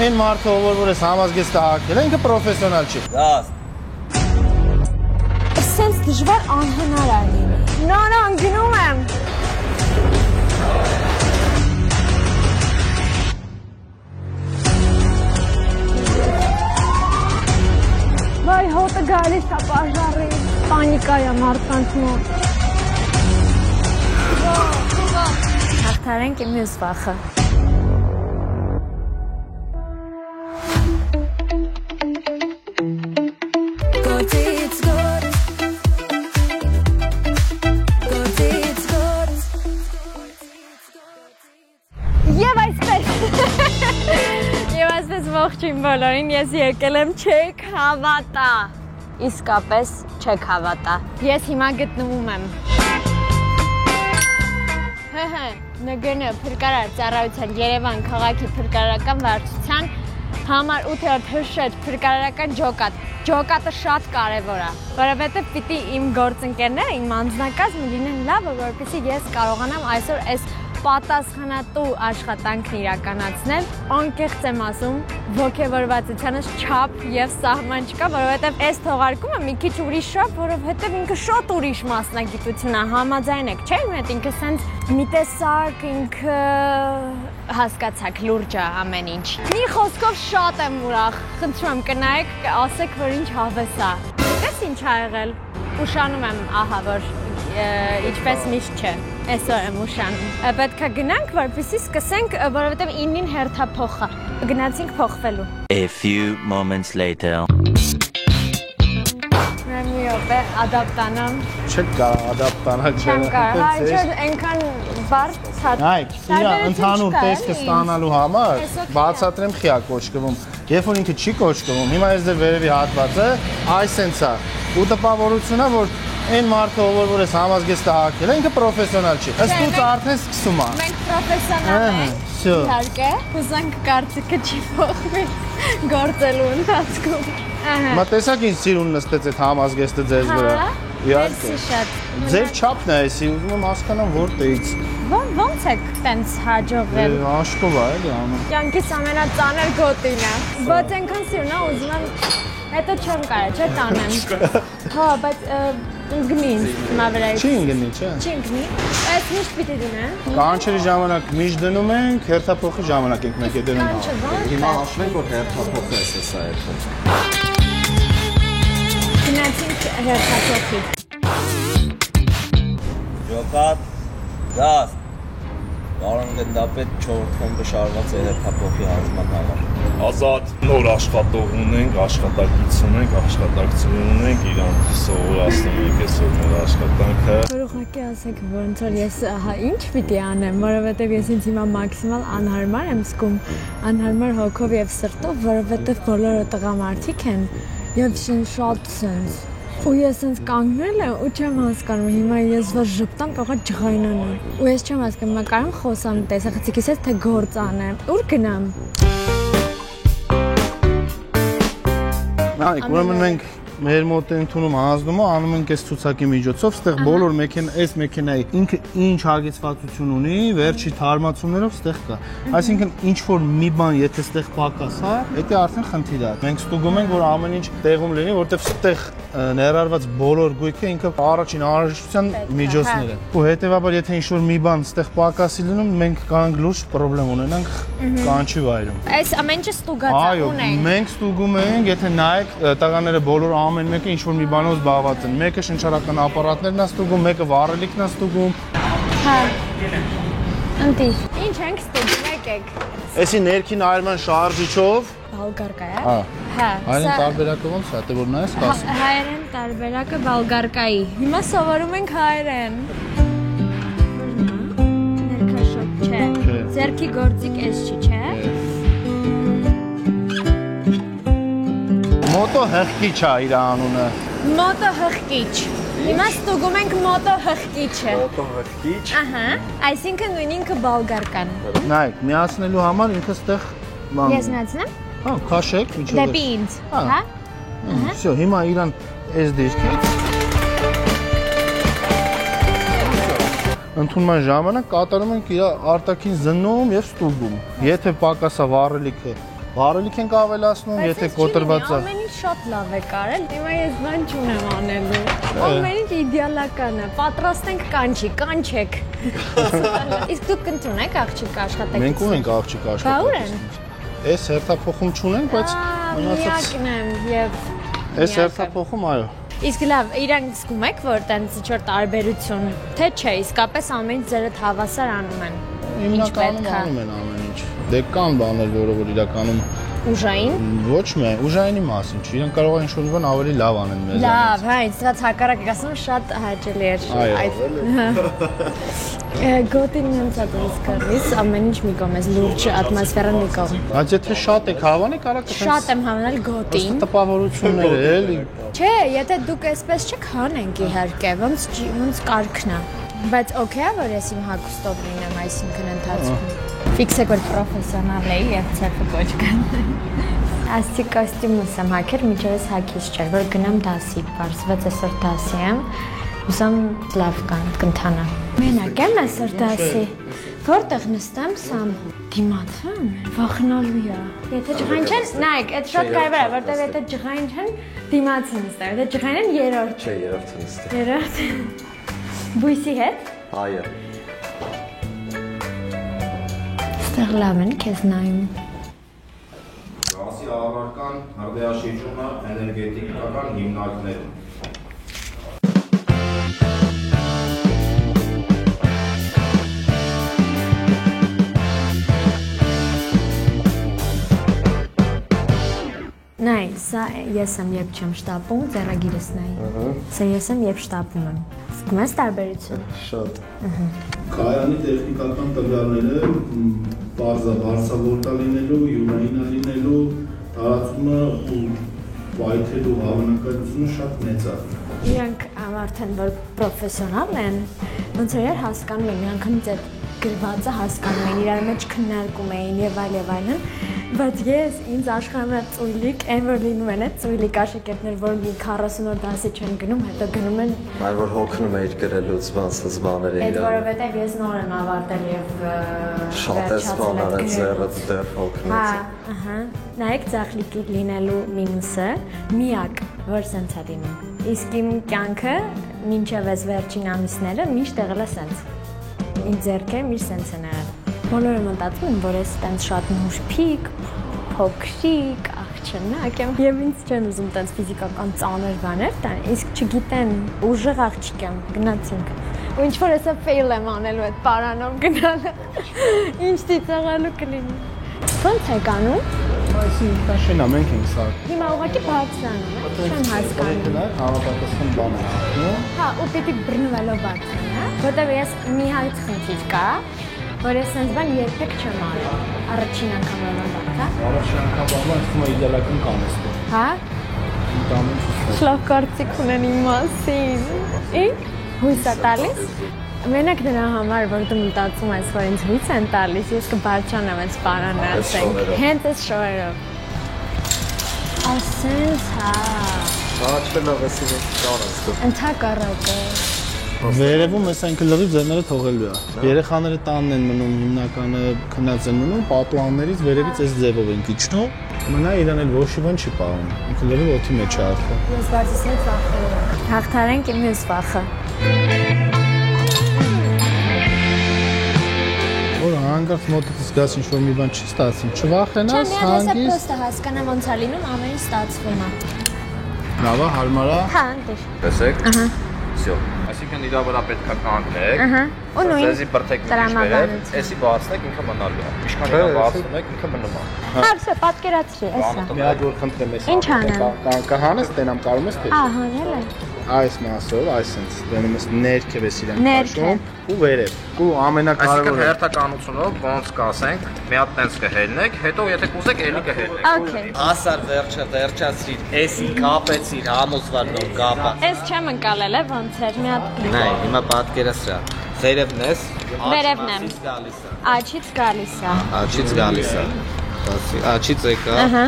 Այն մարդը, որ ես համազգեստը հակել է, ինքը պրոֆեսիոնալ չի։ Դաստ։ Սենց դժվար անհնար է լինի։ Նորան գնում եմ։ Վայ, հոտը գալիս է պաժարի, պանիկա է մարդկանց մոտ։ Հաղթարենք մյուս վախը։ Եվ այսպես ողջույն բոլորին, ես եկել եմ չեք հավատա, իսկապես չեք հավատա, ես հիմա գտնվում եմ ՆԳՆ փրկարար ծառայության Երևան քաղաքի փրկարարական վարչության համար 8-րդ հրշեջ փրկարարական ջոկատը շատ կարևոր է, որովհետև պիտի իմ գործընկերները, իմ անձնակազմը լինեն լավը, որպեսզի ես կարողանամ այսօր այս պատասխանատու աշխատանքն իրականացնել, անկեղծ եմ ասում, ոգևորվածությանս չափ եւ սահման չկա, որովհետեւ այս թողարկումը մի քիչ ուրիշ է, որովհետեւ ինքը շատ ուրիշ մասնագիտություն է, համաձայն եք, չէ՞, իմ հետ ինքը սենց մի տեսակ ինքը հասկացաք լուրջ է ամեն ինչ։ Մի խոսքով շատ եմ ուրախ, խնդրում եմ կնայեք, ասեք, որ ինչ հավես է։ Գիտես ինչ ա եղել։ Ուշանում եմ, ահա որ ինչպես միշտ չէ, այսօր եմ ուշանում։ Պետք է գնանք, որպեսզի սկսենք, որովհետև 9-ին հերթափոխ է։ Գնացինք փոխվելու։ A few moments later. Մի րոպե ադապտանամ։ Չեք կարող ադապտանալ չէ։ Չեմ կարող, հա, այնքան բարդ ցած։ Նայեք, իր ընդհանուր տեսքը ստանալու համար բացատրեմ խիա կոչկվում։ Երբ որ ինքը չի կոչկվում, հիմա ես ձեր վերևի հատվածը այս սենց է։ Ու տպավորությունն է, որ այն մարդը, որ ես համազգեստը հակել է, ինքը պրոֆեսիոնալ չի։ Ըստ ուց արդեն սկսում է։ Մենք պրոֆեսիոնալ ենք։ Իհարկե, հուսանք կարծիքը չի փոխվի գործելու ընթացքում։ Մա տեսակ ինչ սիրուն նստեց այդ համազգեստը ձեզ վրա։ Իհարկե։ Ձեր չափն է էսի, ուզում եմ հասկանամ որտեղից։ Ոնց եք տենց հաջողվել։ Աշկով է էլի անում։ Կյանքիս ամենածանր գոտին է։ Բայց այնքան սիրուն է, ուզում եմ հետո չեմ կարա, չէ՞ տանեմ։ Հա, բայց ընկնի հիմա վրայից։ Չի ընկնի, չէ։ Չի ընկնի։ Այս միշտ պիտի դնեն։ Կանչերի ժամանակ միշտ դնում ենք, հերթափոխի ժամանակ ենք մեկ է դնում։ Հիմա հաշվենք, որ հերթափոխը է սա երբեք։ Գնացինք հերթափոխի։ Ջոկատ, դաստ։ Պարոն գնդապետ 4-րդ խումբը շարված է հերթափոխի հանձնման համար։ Ազատ նոր աշխատող ունենք, աշխատակից ունենք, աշխատակցություն ունենք, իրան սովորացնում ենք այսօր մեր աշխատանքը։ Որ ուղղակի ասեք, ոնց որ ես ահա ինչ պիտի անեմ, որովհետև ես ինձ հիմա մաքսիմալ անհարմար եմ զգում, անհարմար հոգով եւ սրտով, որովհետև բոլորը տղամարդիկ են եւ շատ սենց։ Ու ես ինձ կանգնել եմ ու չեմ հասկանում, հիմա ես որ ժպտամ կարող է ջղայնանալ։ Ու ես չեմ հասկանում, կարամ խոսամ տեսախցիկից թե գործ անեմ, ուր գնամ։ Նայեք, ուրեմն մենք մեր մոտ ընդունում հանձնումը անում ենք այս ցուցակի միջոցով, ստեղ բոլոր այս մեքենայի ինքը ինչ հագեցվածություն ունի, վերջի թարմացումներով ստեղ կա։ Այսինքն ինչ որ մի բան եթե ստեղ պակաս, հա, դա արդեն խնդիր է։ Մենք ստուգում ենք, որ ամեն ինչ տեղում լինի, որտեղ ստեղ ներառված բոլոր գույքը ինքը առաջին անհրաժեշտության միջոցներ են։ Ու հետեւաբար եթե ինչ որ մի բան ստեղ պակասի լինում, մենք կարող լուրջ խնդրեմ ունենանք կանչի վայրում։ Այս ամեն ինչը ստուգած ունենք։ Այո, մենք ստուգում ենք, եթե նայեք, տղաները բոլորը ամեն մեկը ինչ որ մի բանով զբաղված են։ Մեկը շնչառական ապարատներն է ստուգում, մեկը վառելիքն է ստուգում։ Հա։ Ընտի։ Ինչ ենք ստուգում, եկեք։ Էսի ներքին այրման շարժիչով Բալգարկա է։ Հա։ Հայերեն տարբերակը ոնց է, դե որ նայես կասի։ Հայերեն տարբերակը բալգարկայի։ Հիմա սովորում ենք հայերեն։ Ներքաշոտ չէ։ Ձերքի գործիկ էս չի, չէ։ Մոտո հղկիչ է իր անունը։ Մոտո հղկիչ։ Հիմա ստուգում ենք մոտո հղկիչը։ Մոտո հղկիչ։ Ահա, այսինքն նույն ինքը բալգարկան։ Նայեք, միացնելու համար ինքը ստեղ բան։ Ես միացնեմ։ Հա, քաշեք միջով։ Դեպի ինձ, հա։ Всё, հիմա իրան այս դիրքից ընդունման ժամանակ կատարում ենք իր արտաքին զննում եւ ստուգում։ Եթե պակասա վառելիքը Բարելիք ենք ավելացնում, եթե կոտրված է։ Ամեն ինչ շատ լավ է կարել, հիմա ես բան չունեմ անելու։ Ամեն ինչ իդեալական է, պատրաստենք կանչի, կանչեք։ Իսկ դուք կընդունեք աղջիկ աշխատեք։ Մենք ունենք աղջիկ աշխատեք։ Բա ուր են։ Այս հերթափոխում չունենք, բայց միակն եմ եւ այս հերթափոխում այո։ Իսկ լավ, իրանք զգում եք, որ տենց ինչ-որ տարբերություն, թե չէ, իսկապես ամեն ինչ ձերդ հավասար անում են։ Հիմնականում անում են ամեն ինչ։ Դե կան բաներ, որը որ իրականում ուժային։ Ոչ միայն ուժայինի մասին չի, իրենք կարող են ինչ-որ բան ավելի լավ անեն մեզ։ Լավ, հա, ինձ հակառակ ասում շատ հաճելի էր այդ գոտին նույնպես կրվից ամեն ինչ մի կողմ էս լուրջ ատմոսֆերան մի կողմ։ Բայց եթե շատ եք հավանել, կարա Շատ եմ հավանել գոտին։ Տպավորություններ է, էլի։ Չէ, եթե դուք այսպես չեք հանենք իհարկե, ոնց կարգն է։ Բայց օքեյ է, որ ես իմ հագուստով լինեմ, այսինքն ընթացքում։ Ֆիքսեք որ պրոֆեսիոնալ էի եւ ցեփը կոչկան։ Ասի կոստյումս եմ հագել, միջերս հագիչ չէր, որ գնամ դասի, բարձվեց այսօր դասի եմ, ուսամ լավ կընթանա։ Մենակ եմ այսօր դասի։ Որտեղ նստեմ, սամ դիմացում, վախնալու է։ Եթե ջղայն չեն, նայեք, այդ շատ կարևոր է, որտեղ եթե ջղայն չեն, դիմացի նստեմ, եթե ջղայն են երրորդ։ Չէ, երրորդը նստի։ Երրորդ։ Բույսի հետ։ Այո։ Ստեղ լավ են քեզ նայում։ Գասի առարկան, հրդեհաշիջումը, էներգետիկական հիմնարկները։ Նայ, սա ես եմ երբ չեմ շտապում, ձեռագիրս նայ։ Սա ես եմ երբ շտապում եմ։ Զգում ես տարբերություն։ Շատ։ Կայանի տեխնիկական տվյալները բարձրավարտա լինելու, յունայինա լինելու, տարածումը ու վայթելու հավանականությունը շատ մեծ է։ Իրանք արդեն որ պրոֆեսիոնալ են, ոնց որ հասկանում են, միանգամից այդ գրվածը հասկանում են, իրար մեջ քննարկում էին եւ այլն, բայց ես ինձ աշխարհում է ծույլիկ, այն որ լինում են այդ ծույլիկ աշակերտներ, որ մի 40 օր դասի չեն գնում, հետո գնում են Այլ որ հոգնում էիր գրելուց բանսզմաները իրան։ Այդ որովհետեւ ես նոր եմ ավարտել եւ Շատ է սպանել այդ ձեռդ դեռ հոգնում։ Հա, ահա։ Նայեք ծախլիկի լինելու մինուսը, միակ, որ սենց է լինում։ Իսկ իմ կյանքը մինչև այս վերջին ամիսները միշտ եղել է սենց։ Իմ ձեռքը միշտ սենց են եղել։ Բոլորը մտածում են, որ ես տենց շատ նուրբիկ, փոքրիկ, աղջնակ եմ եւ ինձ չեն ուզում տենց ֆիզիկական ծանր բաներ տան, իսկ չգիտեն ուժեղ աղջիկ եմ, գնացինք։ Ու ինչ որ հեսա ֆեյլ եմ անելու այդ պարանով գնալը։ Ինչ ծիծաղալու կլինի։ Ո՞նց եք անում։ Այսինքն շենա մենք ենք սա։ Հիմա ուղղակի բարձրանում եմ, չեմ հասկանում։ Համապատասխան բան է ասում։ Հա, ու պիտի բռնվելով բարձրանա, որտեղ ես մի հատ խնդիր կա, որ ես sense բան երբեք չեմ արել։ Առաջին անգամ եմ անդա, Առաջին անգամ ասում եմ իդեալական կանեստը։ հա։ Դամը Լավ կարծիք ունեն իմ մասին։ Ինչ հույս է տալիս։ Մենակ նրա համար, որ դու մտածում ես, որ ինձ հույս են տալիս, ես կբարձրանամ այս պարանը ասենք։ Հենց այս շորերով։ Ասենց հա։ Աչքնով էսի կարած դու։ Ընդհակառակը։ Վերևում ես այնքը լրիվ ձեռները թողելու է։ Երեխաները տանն են մնում, հիմնականը քնած են մնում, պատուհաններից վերևից այս ձևով են իջնում։ Մնա իրան էլ ոչ մի բան չի պահում։ Ինքը լրիվ օդի մեջ է արվում։ Ես բարձրացել վախել եմ։ Հաղթարենք իմ մյուս վախը։ Որ հանգարց մոտից զգաս ինչ-որ մի բան չի ստացվում, չվախենաս, Ես հանգիստ։ պրոստը հասկանամ ոնց է լինում, ամեն ինչ ստացվում է։ Լավ է, հարմար է։ Հա, ընտիր։ Տեսեք։ Ահա։ Всё։ Այսինքն իրա վրա պետք է կանգնեք։ Ահա։ Ու նույն Ձեզի բրթեք մի քիչ վերև, էսի բացնեք ինքը մնալու է։ Ինչքան իրա բացնում եք, ինքը մնում է։ Հա, վсё, պատկերացրի, էսա։ Մի հատ որ խնդրեմ ես։ Ինչ անեմ։ Կհանես, տենամ կարում ես թե։ Ահա, հələ։ Այս մասով, այսինքն դնում ես ներքև ես իրան Ներքև։ քաշում ու վերև։ Ու Այսինքն ամենակարևորը հերթականությունով ոնց կասենք, մի հատ տենց կհելնեք, հետո եթե կուզեք էլի կհելնեք։ Okay։ Ասար վերջացրիր, էսի կապեցիր, համոզվար նոր կապա։ Էս չեմ ընկալել, է ոնց էր, մի հատ Նայ, հիմա պատկերացրա։ Վերևն ես։ Վերևն եմ։ Գալիս է։ Աչից գալիս է։ Աչից գալիս է։ Աչից եկա։ Ահա։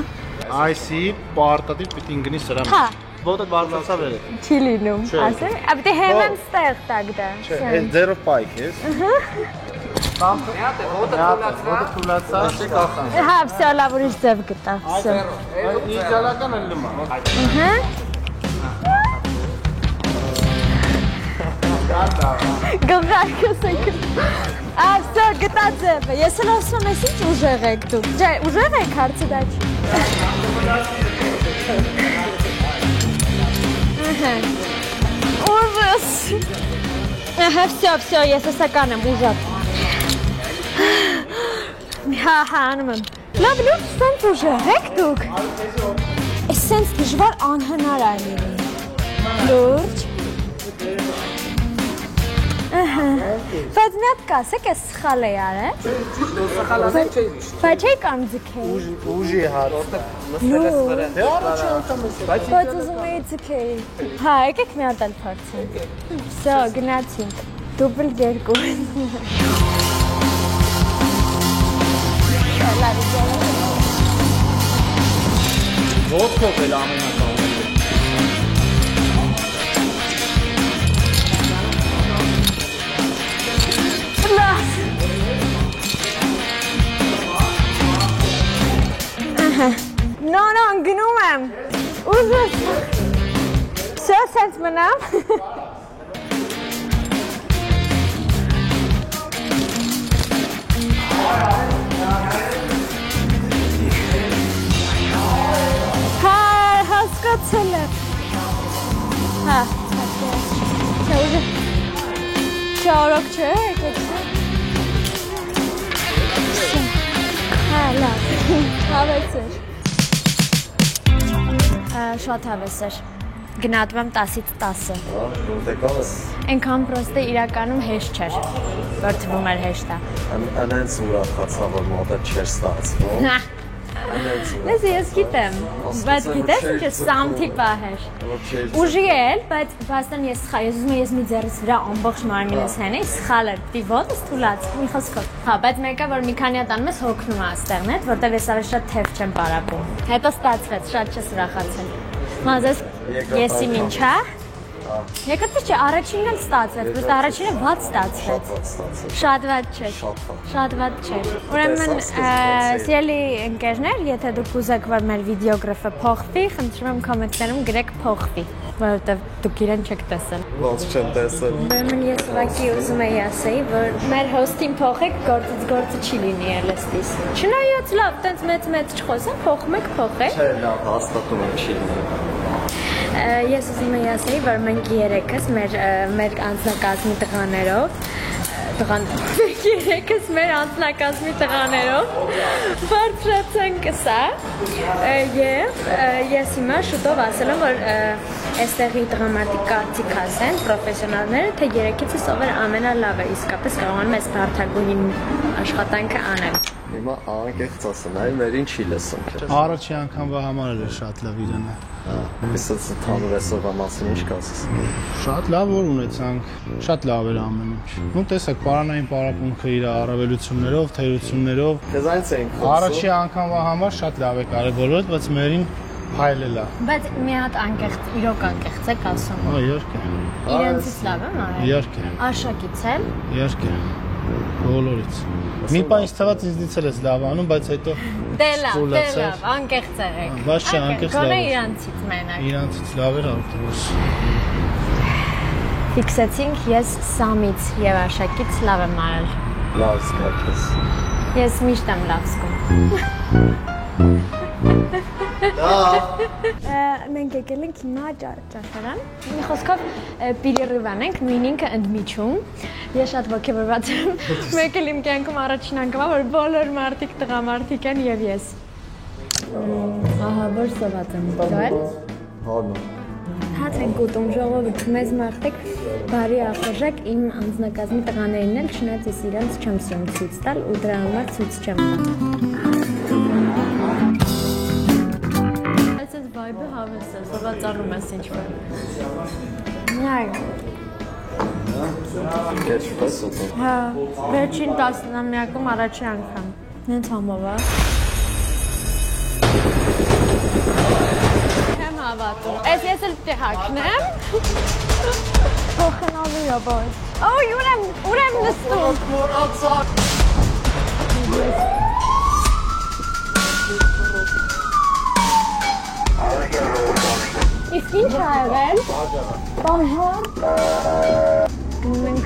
այսի պարտադիր պիտի ընկնի սրա Հա, Ոտը բարձրացա վերև։ չի լինում, ասեմ։ Ապա դե հեմեմ ստեղ տակ դա։ Չէ, այս ձերով պայք ես։ Ոտը թուլացա։ Հա, վсё, լավ ուրիշ ձև գտա։ Վсё։ Իդեալական էլ լմա։ Ահա։ Գլխարկս եք։ Վсё, գտա ձևը։ Ես էլ ասում եմ, ինչ ուժեղ եք դուք։ Ջա, ուժեղ եք հարցը դա չի։ Ահա։ Ուրս։ Ահա, վсё, ես ասական եմ, ուժեղ։ Հա, անում եմ։ Լավ, լուրջ, սենց ուժեղ եք դուք։ Ես սենց դժվար անհնար է լինի։ Լուրջ։ Բայց մի հատ կասեք, ես սխալ էի արել։ Բայց չէի կամ ձգեի։ Ուժի հարց։ Բայց ուզում էի ձգեի։ Հա, եկեք մի հատ էլ փորձենք։ Վсё, գնացինք։ Դուբլ 2։ Ոտքով էլ ամենակարևորը։ No, գնում եմ։ Ուզս։ Վсё, սենց մնամ։ Հասկացել եմ։ Հա, հասկացել եմ։ Չարոք չէ, եկեք չէ։ Հա, լավ, հավես էր։ Շատ հավես էր։ Գնատվում եմ 10-ից 10-ը։ Ենքան պրոստը իրականում հեշտ չէր, որ թվում էր հեշտ է։ Անենց ուրախացա, որ մոտը չէր ստացվում։ Ես գիտեմ, բայց գիտես ինչ է սամթի պահեր։ Ուժի էլ, բայց բաստան ես ուզում եմ ես մի ձեռս վրա ամբողջ մարմինս հենեի, սխալ էր, պիտի ոտս թուլաց, մի խոսքով։ Հա, բայց մեկը, որ մի քանի հատ անում ես հոգնում է աստեղն հետ, որտեղ ես արի շատ թև չեմ պարապում։ Հետո ստացվեց, շատ չես ուրախացել։ Մազես եսի մինչ, հա։ Եկած չէ, առաջինն էլ ստացվեց, պրոստը առաջինը վատ ստացվեց։ Շատ վատ չէր։ Շատ վատ չէր։ Ուրեմն, սիրելի ընկերներ, եթե դուք ուզեք, որ մեր վիդեոգրաֆը փոխվի, խնդրում եմ կոմենտներում գրեք փոխվի, որովհետև դուք իրեն չեք տեսել։ Ոնց չեմ տեսել։ Ուրեմն ես ուղղակի ուզում էի ասեի, որ մեր հոստին փոխեք, գործից գործը չի լինի էլստիս։ Չնայած լավ, տենց մեծ չխոսեմ, փոխում եք, փոխեք։ Չէ, լավ, հաստատում եմ չի լինի։ Ես ուզում եմ ասեի, որ մենք երեքս մեր անձնակազմի տղաներով բարձրացանք սա եւ ես հիմա շուտով ասել եմ, որ այստեղի տղամարդիկ կարծիք ասեն, պրոֆեսիոնալները, թե երեքիցս ով էր ամենալավը, իսկապես կարողանում ես բարդագույն աշխատանքը անել։ Հիմա անկեղծ ասեմ, այ մերին չի լսում։ Առաջի անգամվա համար էլ շատ լավ իրենը։ Իսկ ցանուր այսօրվա մասին ինչ կասես։ Շատ լավ որ ունեցանք, շատ լավ էր ամեն ինչ։ Ну տեսեք, պարանային պարապմունքը իր առավելություններով, թերություններով։ Դες այնց էին խոսում։ Առաջի անգամվա համար շատ լավ է կարևորը, բայց մերին փայլել է։ Բայց մի հատ անկեղծ, իրոք անկեղծ եք ասում։ Իհարկե։ Իրենցից լավ եմ արել։ Իհարկե։ Աշակից էլ։ Իհարկե։ Բոլորից։ Մի բան ինձ թվաց ինձնից էլ էս լավ անում, բայց հետո Դե լավ, անկեղծ եք։ Բայց չէ, անկեղծ լավ։ Գոնե իրանցից մենակ։ Իրանցից լավ էր ավտոբուս։ Ֆիքսեցինք ես Սամից եւ Աշակից լավ եմ արել։ Լավ զգաք ես։ Ես միշտ եմ լավ զգում։ Մենք եկել ենք հիմա ճաշարան։ Մի խոսքով պիրիռիվ անենք, նույն ինքը ընդմիջում։ Ես շատ ոգևորված եմ։ Մեկ էլ իմ կյանքում առաջին անգամ որ բոլոր մարդիկ տղամարդիկ են եւ ես։ Ահա, որ սոված եմ բոլոր։ Հորն։ Հաց ենք ուտում ժողովուրդ, մեծ մարդիկ, բարի ախորժակ իմ անձնակազմի տղաներն էլ, չնայած ես իրանց չեմ սիրում ցույց տալ ու դրա համար ցույց չեմ տա։ Այս վայբը հավես է, սովածառում ես ինչ-որ։ Նայ։ Քեզ պես ուտում։ Հա, վերջին 10-ամյակում առաջի անգամ։ Հենց համով է։ Չեմ հավատում։ Ես էլ պիտի հագնեմ։ Փոխանալու է, բոյ։ Օ, ուրեմ նստում։ Իսկ ինչ ա եղել? Բաժան։ Մենք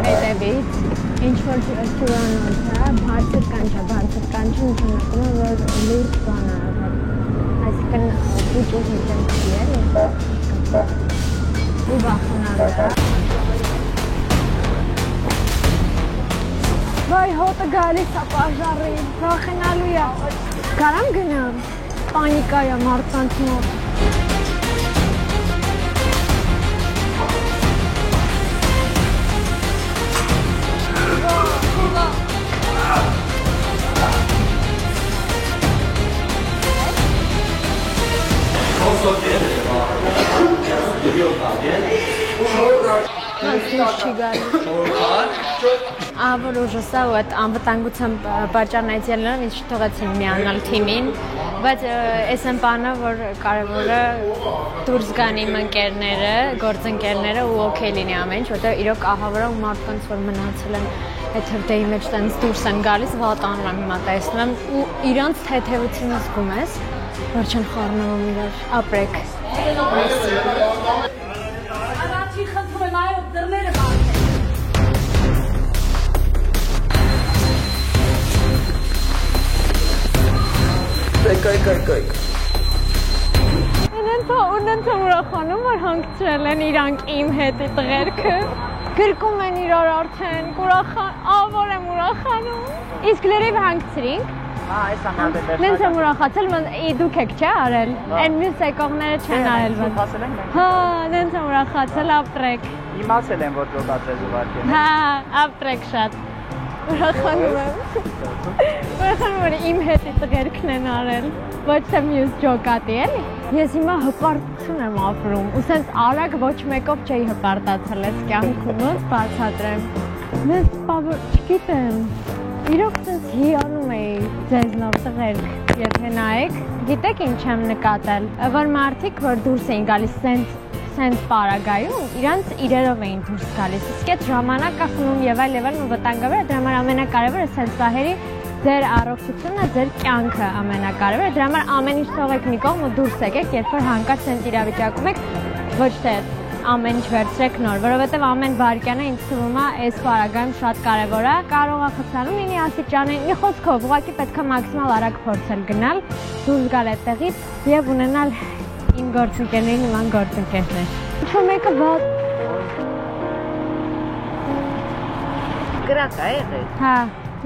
հետևից ինչ-որ հյուրանոց է, բարձր կանչը նշանակում է, որ լուրջ բան է եղել։ Այսինքն ուճուր հետենք չի էլի։ Ու վախենալու է։ Վայ, հոտը գալիս է պաժարի, վախենալու է։ Կարամ գնամ, պանիկա է մարդկանց մոտ։ Չի գալիս։ Որ ուժսա ու այդ անվտանգության պատճառներից ելնելով ինձ չթողեցին միանալ թիմին, բայց այս են բանը, որ կարևորը դուրս գան իմ ընկերները, գործընկերները ու օքեյ լինի ամեն ինչ, որտեղ իրոք ահավորը ու մարդկանց որ մնացել են այդ հրդեհի մեջ տենց դուրս են գալիս, վատանում եմ հիմա տեսնում եմ ու իրանց թեթևությունը զգում ես, որ չեն խառնվում իրար, ապրեք։ Առաջի խնդրում եմ այո դռները բացեք։ Կայք։ Ունեն ուրախանում, որ հանգցրել են իրանք իմ հետ այդ տղերքը։ Գրկում են իրար արդեն, ավոր եմ ուրախանում։ Իսկ լրիվ հանգցրինք։ Այս ամենը դեռ։ Նենց եմ ուրախացել, դուք եք չէ արել։ Այն մյուս եկողները չեն արել ոնց։ Հա, նենց եմ ուրախացել, ապրեք։ Իմացել եմ, որ ջոկացես ուղարկել։ Հա, ապրեք շատ։ Ուրախանում եմ։ Ուրախանում եմ, իմ հետի տղերքն են արել, ոչ թե մյուս ջոկատի էլի։ Ես հիմա հպարտություն եմ ապրում, ու սենց արագ ոչ մեկով չէի հպարտացել ես կյանքումս, բացատրեմ։ Մեզ պավոր, չգիտեմ, իրոք սենց հիանում էի ձեզնով տղերք, եթե նայեք, գիտեք ինչ եմ նկատել, որ մարդիկ, որ դուրս էին գալիս սենց պարագայում, իրանց իրերով էին դուրս գալիս, իսկ այդ ժամանակ ախնում և այլ ու վտանգավոր է, դրա համար ամենակարևորը սենց պահերի ձեր առողջությունը, ձեր կյանքը ամենակարևորը, դրա համար ամեն ինչ թողեք մի կողմ ու դուրս եկեք, երբ որ հանկարծ սենց իրավիճակում եք, ոչ թե ամեն ինչ վերցրեք նոր, որովհետև ամեն վայրկյանը ինձ թվում է այս պարագայում շատ կարևոր է, կարող է խցանում լինի աստիճանային, մի խոսքով, ուղղակի պետք է մաքսիմալ արագ փորձել գնալ, դուրս գալ այդտեղից և ունենալ իմ գործընկերներին իման գործընկերներ։ Ինչ-որ մեկը վատ։ Գրակ է եղել։ Հա,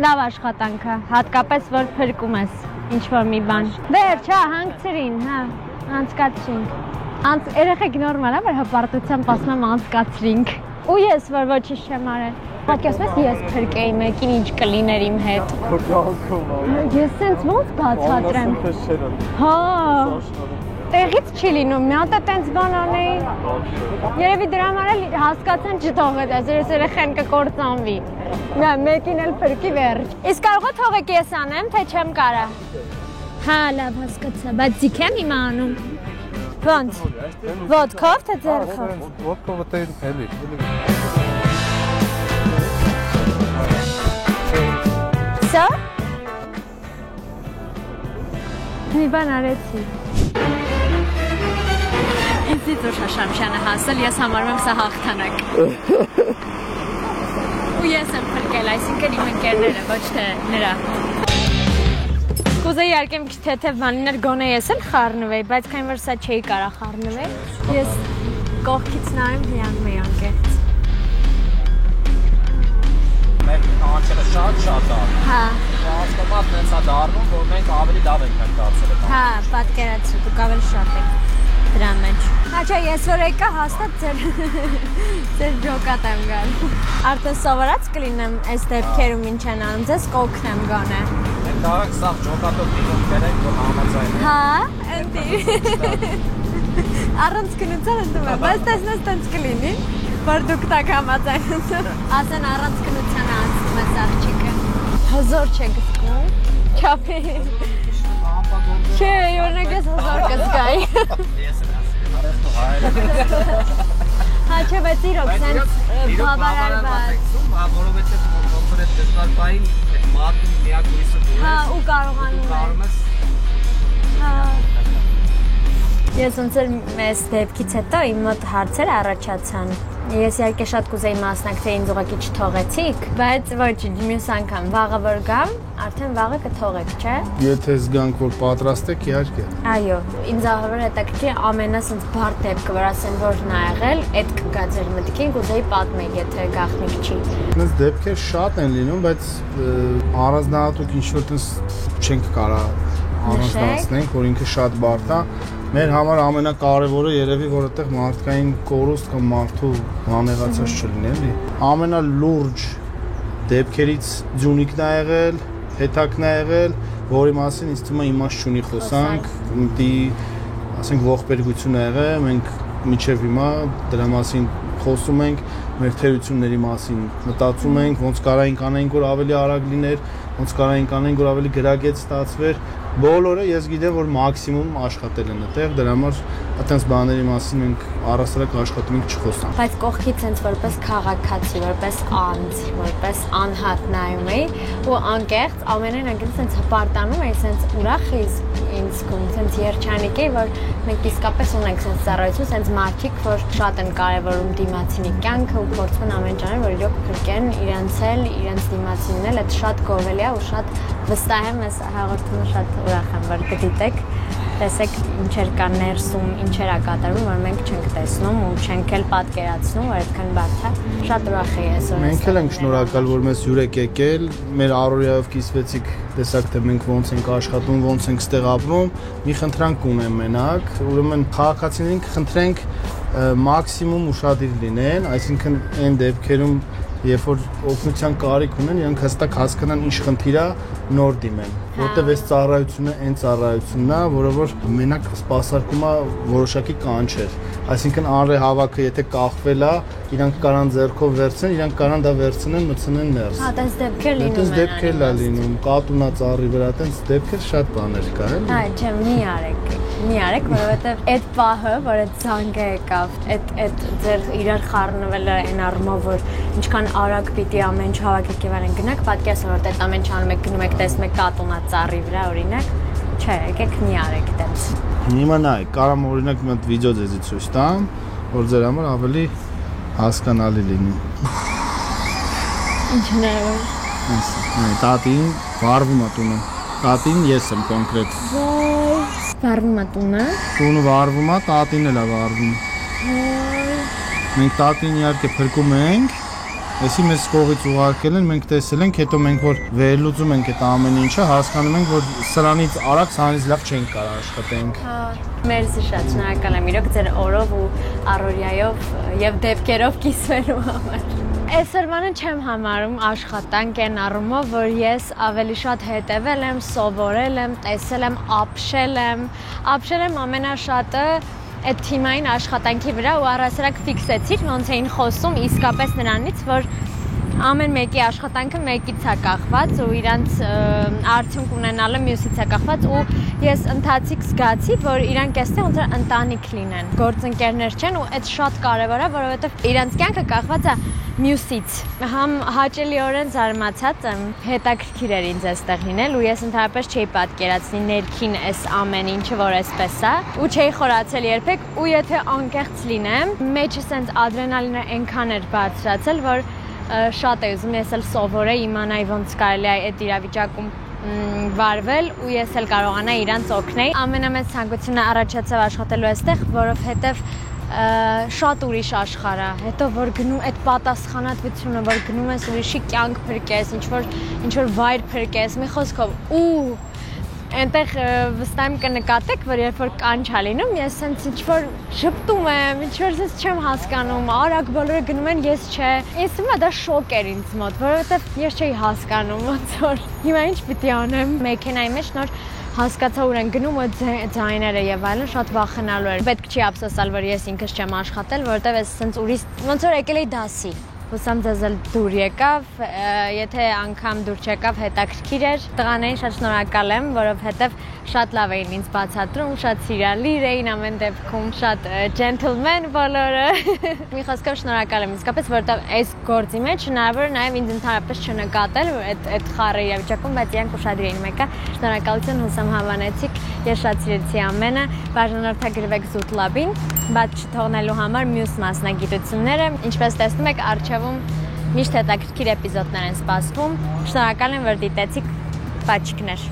լավ աշխատանք է, հատկապես որ փրկում ես ինչ-որ մի բան։ Վերջ, հա, հանգցրին, հա, անցկացրինք։ Երեխեք նորմալ է, որ հպարտությամբ ասում եմ անցկացրինք։ Ու ես, որ ոչինչ չեմ արել։ Պատկերացնես ես փրկեի մեկին ինչ կլիներ իմ հետ։ Ես սենց ոնց բացատրեմ։ Հա։ Տեղից չի լինում, մի հատ է տենց բան անեի։ Երևի դրա համար էլ հասկացան չթողեց, այս երեխան կկործանվի։ Մեկին էլ փրկի վերջ։ Իսկ կարող է թողեք ես անեմ, թե չեմ կարա։ Հա, լավ հասկացա, բայց ձիք եմ հիմա անում։ Ոնց։ Ոդկով թե ձեռքով։ Ոդկովը էլի։ Սա։ Մի բան արեցի։ Ինձից որ Շաշամշյանը հասել, ես համարում եմ սա հաղթանակ։ Ու ես եմ փրկել, այսինքն իմ ընկերները, ոչ թե նրա։ Կուզեի իհարկե մի քիչ թեթև բան լիներ, գոնե ես էլ խառնվեի, բայց քանի որ սա չէի կարա խառնվել, ես կողքից նայում հիանում էի անկեղծ։ Մեր անջերը շատ դառնում։ Հա։ Հասկացած նենց է դառնում, որ մենք ավելի լավ ենք մտածել։ Հա, պատկերացրու, դուք ավելի շատ եք դրա մեջ։ Հաճա ես որ եկա հաստատ ձեր ջոկատ եմ գալ։ Արդեն սովորած կլինեմ այս դեպքերում ինչ են անում, ձեզ կօգնեմ գոնե։ Մենք կարող սաղ ջոկատով դիմում գերենք, որ համաձայն ենք։ Հա, ընտի։ Առանց քնության ընդում եմ, բայց տեսնես տենց կլինի, որ դուք տակ համաձայնություն։ Ասեն առանց քնության անցնում ես աղջիկը։ Հզոր չեք զգում։ Չափի։ Չէ, օրինակ ես հզոր կզգայի։ Հաչե բայց իրոք սենց բավարարված։ Որովհետև ոնց է դժվար բային այդ մատում միակ լույսը դու ես։ Հա, ու կարողանում ես։ Հա։ Ես ոնց էր մեզ դեպքից հետո իմ մոտ հարցեր առաջացան։ Ես իհարկե շատ կուզեի մասնակցել, ինձ ուղղակի չթողեցիք, բայց ոչ, մյուս անգամ վաղը որ գամ, արդեն վաղը կթողեք, չէ՞։ Եթե զգանք, որ պատրաստ եք, իհարկե։ Այո, ինձ ահավոր հետաքրքիր ամենասենց բարդ դեպքը, որ ասեմ, որ նա եղել, այդ կգա ձեր մտքին, կուզեի պատմել, եթե գաղտնիք չի։ Այնպես դեպքեր շատ են լինում, բայց առանձնահատուկ ինչ-որ տես չենք կարող առանձնացնենք, որ ինքը շատ բարդ է։ Մեր համար ամենակարևորը երևի որ այդտեղ մարդկային կորուստ կամ մարդու անեղացած չլինի։ Ամենալուրջ դեպքերից ձյունիկն ա եղել, հետաքն ա եղել, որի մասին ինձ թվում է իմաստ չունի խոսանք, ասենք ողբերգություն ա եղել, մենք մինչև հիմա դրա մասին խոսում ենք, մեր թերությունների մասին մտածում ենք, ոնց կարայինք անենք, որ ավելի արագ լիներ, ոնց կարայինք անենք, որ ավելի գրագետ ստացվեր։ Բոլորը ես գիտեմ, որ մաքսիմում աշխատել են այդտեղ, դրա համար այդպես բաների մասին մենք առասարակ աշխատում ենք չխոսանք։ Բայց կողքից sense որպես քաղաքացի, որպես անձ, որպես անհատ նայում էի ու անկեղծ ամենայն անգամ sense հպարտանում էի, sense ուրախ էի ինձ զգում, sense երջանիկ էի, որ մենք իսկապես ունենք sense ծառայություն, sense մարդիկ, որ շատ են կարևորում դիմացինի կյանքը ու փորձում են ամեն ջանել, որ իրոք փրկեն իրենց էլ, իրենց դիմացինն էլ, այդ շատ գովելի է ու շատ վստահ եմ ես հաղորդումը շատ ուրախ եմ, որ կդիտեք, տեսեք ինչեր կա ներսում, ինչեր է կատարվում, որ մենք չենք տեսնում ու չենք էլ պատկերացնում, որ այդքան բարդ է։ Շատ ուրախ եմ ես։ Մենք էլ ենք շնորհակալ, որ մեզ հյուր եք եկել, մեր առօրյայով կիսվեցիք, տեսակ թե մենք ոնց ենք աշխատում, ոնց ենք ստեղ ապրում, մի խնդրանք ունեմ մենակ, ուրեմն քաղաքացիներին կխնդրենք մաքսիմում ուշադիր լինեն, այսինքն այն դեպքերում երբ որ օգնության կարիք ունեն, իրանք հստակ հասկանան ինչ խնդիր է, նոր դիմեն, որտեղ այս ծառայությունը այն ծառայությունն է, որը որ մենակ սպասարկում է որոշակի կանչեր, այսինքն անրեհավաքը եթե կախվել է, իրանք կարան ձեռքով վերցնեն, իրանք կարան դա վերցնեն, մտցնեն ներս։ Հա, դες դեպքեր լինում են։ Դες դեպքեր լա լինում, կատունա ծառի վրա, տենց դեպքեր շատ բաներ կա, էլի։ Այ, չէ, մի արեք, որովհետև այդ պահը, որ այդ զանգը եկավ, այդ ձեր իրար խառնվելը այն առումով, որ ինչքան արագ պիտի ամեն ինչ հավաքեք եւ այլն գնաք, պատկերացրու որ այդ ամեն ինչ անում եք, գնում եք, տեսնում եք կատունա ծառի վրա, օրինակ, չէ, եկեք մի արեք դες։ Հիմա նայ, կարամ օրինակ մի հատ վիդեո ձեզի ցույց տամ, որ ձեր համար ավելի հասկանալի լինի։ Ինչն է։ Տատին վարվում է տունը։ Տատին ես եմ կոնկրետ։ Վարվում է տունը։ Տունը վարվում է, տատին էլ է վարվում։ Մենք տատին իհարկե փրկում ենք, այսի մեզ կողից ուղարկել են, մենք տեսել ենք, հետո մենք որ վերլուծում ենք այդ ամեն ինչը, հասկանում ենք, որ սրանից արագ, սրանից լավ չենք կարող աշխատենք։ Մերսի շատ շնորհակալ եմ իրոք ձեր օրով ու առօրյայով եւ դեպքերով կիսվելու համար։ Այսօրվանը չեմ համարում աշխատանք այն առումով, որ ես ավելի շատ հետևել եմ, սովորել եմ, տեսել եմ, ապշել եմ ամենաշատը այդ թիմային աշխատանքի վրա ու առասարակ ֆիքսեցիր, ոնց էին խոսում իսկապես նրանից, որ ամեն մեկի աշխատանքը մեկից է կախված ու իրանց արդյունք ունենալը մյուսից է կախված ու ես ընթացիկ զգացի, որ իրանք այստեղ ոնց որ ընտանիք լինեն, գործընկերներ չեն ու այդ շատ կարևոր է, որովհետև իրանց կյանքը կախված է մյուսից։ Համ հաճելիորեն զարմացած եմ, հետաքրքիր էր ինձ այստեղ լինել ու ես ընդհանրապես չէի պատկերացնի ներքին այս ամեն ինչը, որ այսպես է ու չէի խորացել երբեք ու եթե անկեղծ լինեմ, մեջը սենց ադրենալինը այնքան էր բարձրացել, որ շատ է ուզում ես էլ սովորեի, իմանայի ոնց կարելի է այդ իրավիճակում վարվել ու ես էլ կարողանայի իրանց օգնել։ Ամենամեծ ցանկությունը առաջացավ աշխատելու այստեղ, որովհետև շատ ուրիշ աշխարհ է, հետո որ գնում այդ պատասխանատվությունը, որ գնում ես ուրիշի կյանք փրկես, ինչ որ վայր փրկես, մի խոսքով ու այնտեղ վստահ եմ կնկատեք, որ երբ որ կանչ է լինում, ես sense ինչ որ շփտում եմ, ինչ որ sense չեմ հասկանում, արագ բոլորը գնում են, ես չէ։ Ինձ թվում է դա շոկ էր ինձ մոտ, որովհետև ես չէի հասկանում, ոնց որ հիմա ինչ պիտի անեմ։ Մեքենայի մեջ նոր հասկացա որ են գնում այդ ձայները եւ այլն շատ վախենալու էր։ Պետք չի ափսոսալ, որ ես ինքս չեմ աշխատել, որովհետեւ ես sense ուրիշ ոնց որ եկել էի դասի, Հուսամ ձեզ էլ դուր եկավ, եթե անգամ դուր չեկավ, հետաքրքիր էր։ Տղաներին շատ շնորհակալ եմ, որովհետև շատ լավ էին ինձ բացատրում, շատ սիրալիր էին ամեն դեպքում, շատ gentleman բոլորը։ Մի խոսքով շնորհակալ եմ իսկապես, որովհետև այս գործի մեջ հնարավոր է նաև ինձ ընդհանրապես չնկատել այդ խառը իրավիճակում, բայց իրանք ուշադիր էին մեկը։ Շնորհակալություն, հուսամ հավանեցիք, ես շատ սիրեցի ամենը, բաժանորդագրվեք Զուտ Լաբին, բաց չթողնելու համար մյուս մասնագիտությունները, ինչպես տեսնում եք, առջևում միշտ հետաքրքիր էպիզոդներ են սպասվում։ Շնորհակալ եմ, որ դիտեցիք, բաչիկներ։